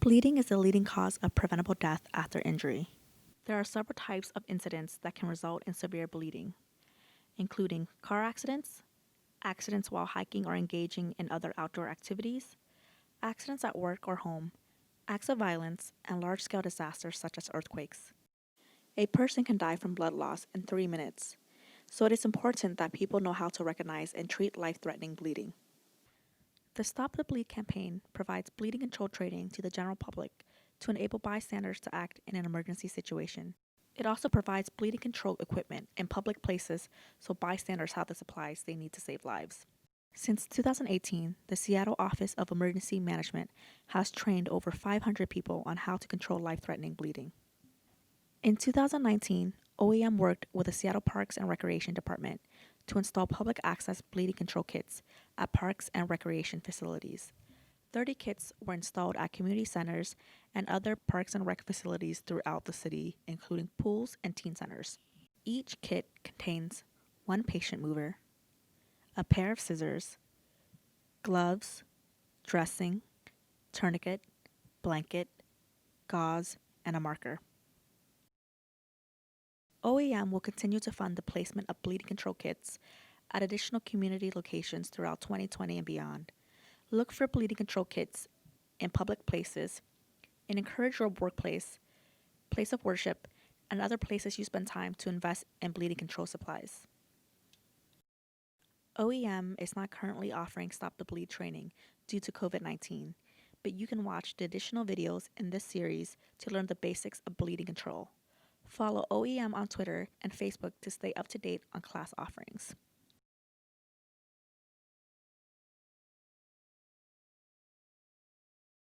Bleeding is the leading cause of preventable death after injury. There are several types of incidents that can result in severe bleeding, including car accidents, accidents while hiking or engaging in other outdoor activities, accidents at work or home, acts of violence, and large-scale disasters such as earthquakes. A person can die from blood loss in 3 minutes, so it is important that people know how to recognize and treat life-threatening bleeding. The Stop the Bleed campaign provides bleeding control training to the general public to enable bystanders to act in an emergency situation. It also provides bleeding control equipment in public places so bystanders have the supplies they need to save lives. Since 2018, the Seattle Office of Emergency Management has trained over 500 people on how to control life-threatening bleeding. In 2019, OEM worked with the Seattle Parks and Recreation Department to install public access bleeding control kits at parks and recreation facilities. 30 kits were installed at community centers and other parks and rec facilities throughout the city, including pools and teen centers. Each kit contains one patient mover, a pair of scissors, gloves, dressing, tourniquet, blanket, gauze, and a marker. OEM will continue to fund the placement of bleeding control kits at additional community locations throughout 2020 and beyond. Look for bleeding control kits in public places and encourage your workplace, place of worship, and other places you spend time to invest in bleeding control supplies. OEM is not currently offering Stop the Bleed training due to COVID-19, but you can watch the additional videos in this series to learn the basics of bleeding control. Follow OEM on Twitter and Facebook to stay up to date on class offerings.